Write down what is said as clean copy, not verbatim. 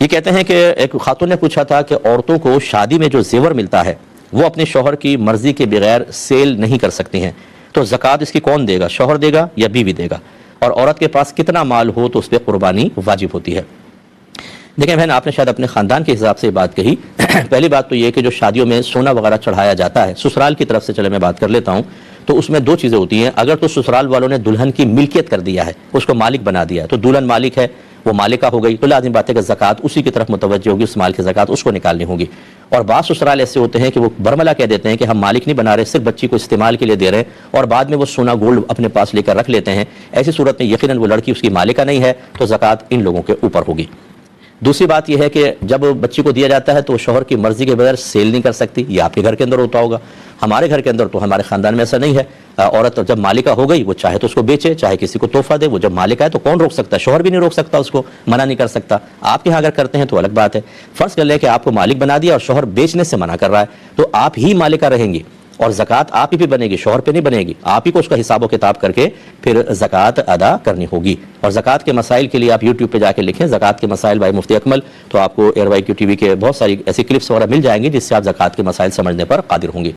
یہ کہتے ہیں کہ ایک خاتون نے پوچھا تھا کہ عورتوں کو شادی میں جو زیور ملتا ہے وہ اپنے شوہر کی مرضی کے بغیر سیل نہیں کر سکتی ہیں، تو زکوٰۃ اس کی کون دے گا، شوہر دے گا یا بیوی دے گا؟ اور عورت کے پاس کتنا مال ہو تو اس پہ قربانی واجب ہوتی ہے؟ دیکھیں بہن، آپ نے شاید اپنے خاندان کے حساب سے بات کہی۔ پہلی بات تو یہ کہ جو شادیوں میں سونا وغیرہ چڑھایا جاتا ہے سسرال کی طرف سے، چلے میں بات کر لیتا ہوں، تو اس میں دو چیزیں ہوتی ہیں۔ اگر تو سسرال والوں نے دلہن کی ملکیت کر دیا ہے، اس کو مالک بنا دیا ہے، تو دلہن مالک ہے، وہ مالکہ ہو گئی، تو لازم بات ہے کہ زکوٰۃ اسی کی طرف متوجہ ہوگی، اس مال کی زکوٰۃ اس کو نکالنی ہوگی۔ اور بعض سسرال ایسے ہوتے ہیں کہ وہ برملا کہہ دیتے ہیں کہ ہم مالک نہیں بنا رہے، صرف بچی کو استعمال کے لیے دے رہے ہیں، اور بعد میں وہ سونا گولڈ اپنے پاس لے کر رکھ لیتے ہیں۔ ایسی صورت میں یقیناً وہ لڑکی اس کی مالکہ نہیں ہے، تو زکوٰۃ ان لوگوں کے اوپر ہوگی۔ دوسری بات یہ ہے کہ جب بچی کو دیا جاتا ہے تو شوہر کی مرضی کے بغیر سیل نہیں کر سکتی۔ یہ آپ کے گھر کے اندر ہوتا ہوگا، ہمارے گھر کے اندر تو ہمارے خاندان میں ایسا نہیں ہے۔ عورت جب مالکہ ہو گئی، وہ چاہے تو اس کو بیچے، چاہے کسی کو تحفہ دے، وہ جب مالکہ ہے تو کون روک سکتا ہے؟ شوہر بھی نہیں روک سکتا، اس کو منع نہیں کر سکتا۔ آپ کے یہاں اگر کرتے ہیں تو الگ بات ہے۔ فرض کر لیں کہ آپ کو مالک بنا دیا اور شوہر بیچنے سے منع کر رہا ہے، تو آپ ہی مالکہ رہیں گی اور زکوٰۃ آپ ہی پہ بنے گی، شوہر پہ نہیں بنے گی۔ آپ ہی کو اس کا حساب و کتاب کر کے پھر زکوٰۃ ادا کرنی ہوگی۔ اور زکوٰۃ کے مسائل کے لیے آپ یوٹیوب پہ جا کے لکھیں زکوٰۃ کے مسائل بائی مفتی اکمل، تو آپ کو ایئر وائی کیو ٹی وی کے بہت ساری ایسی کلپس وغیرہ مل جائیں گی جس سے آپ زکوٰۃ کے مسائل سمجھنے پر قادر ہوں گی۔